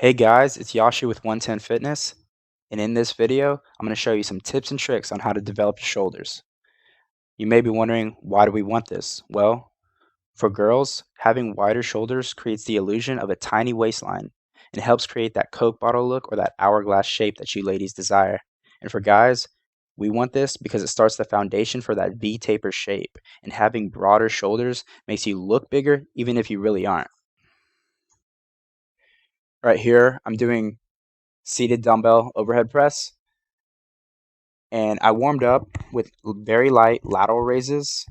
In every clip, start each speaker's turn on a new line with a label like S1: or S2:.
S1: Hey guys, it's Jasiu with 110 Fitness, and in this video, I'm going to show you some tips and tricks on how to develop your shoulders. You may be wondering, why do we want this? Well, for girls, having wider shoulders creates the illusion of a tiny waistline and helps create that Coke bottle look or that hourglass shape that you ladies desire. And for guys, we want this because it starts the foundation for that V-taper shape, and having broader shoulders makes you look bigger even if you really aren't. Right here, I'm doing seated dumbbell overhead press, and I warmed up with very light lateral raises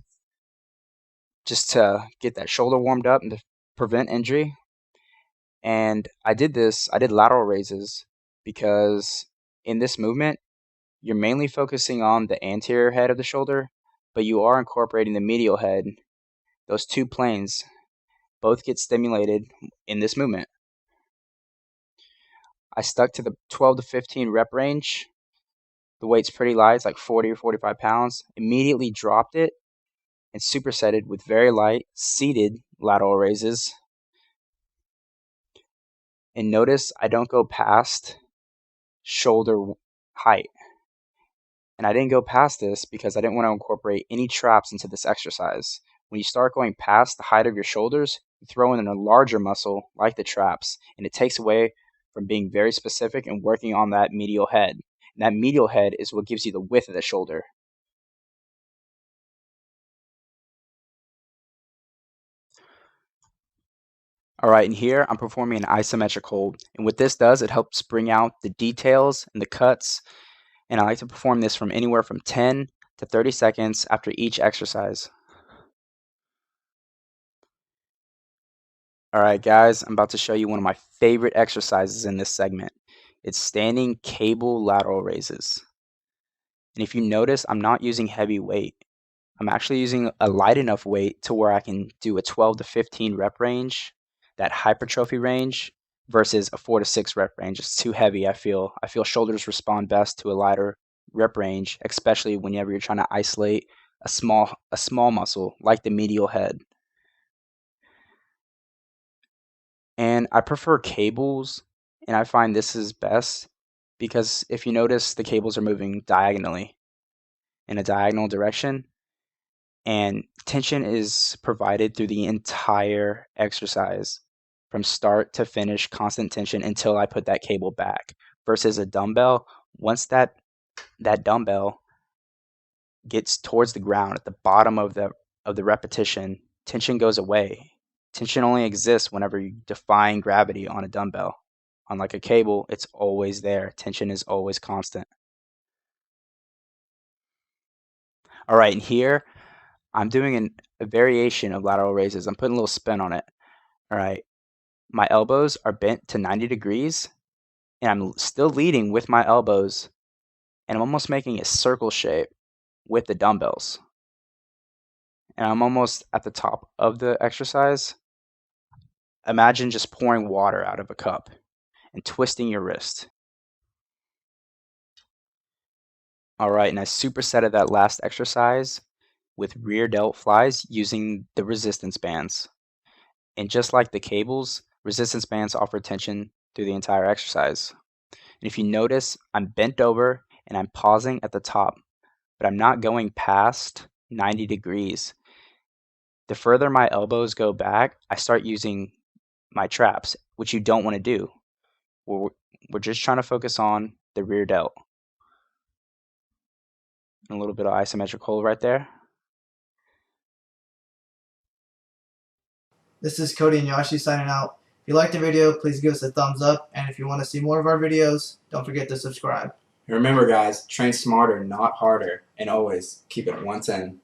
S1: just to get that shoulder warmed up and to prevent injury. And I did lateral raises because in this movement, you're mainly focusing on the anterior head of the shoulder, but you are incorporating the medial head. Those two planes both get stimulated in this movement. I stuck to the 12 to 15 rep range. The weight's pretty light, it's like 40 or 45 pounds. Immediately dropped it and supersetted with very light seated lateral raises. And notice I don't go past shoulder height. And I didn't go past this because I didn't want to incorporate any traps into this exercise. When you start going past the height of your shoulders, you throw in a larger muscle like the traps, and it takes away from being very specific and working on that medial head. And that medial head is what gives you the width of the shoulder. All right, and here I'm performing an isometric hold. And what this does, it helps bring out the details and the cuts. And I like to perform this from anywhere from 10 to 30 seconds after each exercise. All right, guys, I'm about to show you one of my favorite exercises in this segment. It's standing cable lateral raises. And if you notice, I'm not using heavy weight. I'm actually using a light enough weight to where I can do a 12 to 15 rep range, that hypertrophy range, versus a 4 to 6 rep range. It's too heavy, I feel. I feel shoulders respond best to a lighter rep range, especially whenever you're trying to isolate a small muscle like the medial head. And I prefer cables, and I find this is best because if you notice, the cables are moving diagonally in a diagonal direction, and tension is provided through the entire exercise from start to finish, constant tension until I put that cable back. Versus a dumbbell, once that dumbbell gets towards the ground at the bottom of the repetition, tension goes away. Tension only exists whenever you're defying gravity on a dumbbell. Unlike a cable, it's always there. Tension is always constant. All right, and here I'm doing a variation of lateral raises. I'm putting a little spin on it. All right, my elbows are bent to 90 degrees, and I'm still leading with my elbows, and I'm almost making a circle shape with the dumbbells. And I'm almost at the top of the exercise. Imagine just pouring water out of a cup and twisting your wrist. All right, and I supersetted that last exercise with rear delt flies using the resistance bands. And just like the cables, resistance bands offer tension through the entire exercise. And if you notice, I'm bent over and I'm pausing at the top, but I'm not going past 90 degrees. The further my elbows go back, I start using my traps, which you don't want to do. We're just trying to focus on the rear delt. And a little bit of isometric hold right there.
S2: This is Cody and Yashi signing out. If you liked the video, please give us a thumbs up. And if you want to see more of our videos, don't forget to subscribe.
S1: And remember, guys, train smarter, not harder. And always keep it 110.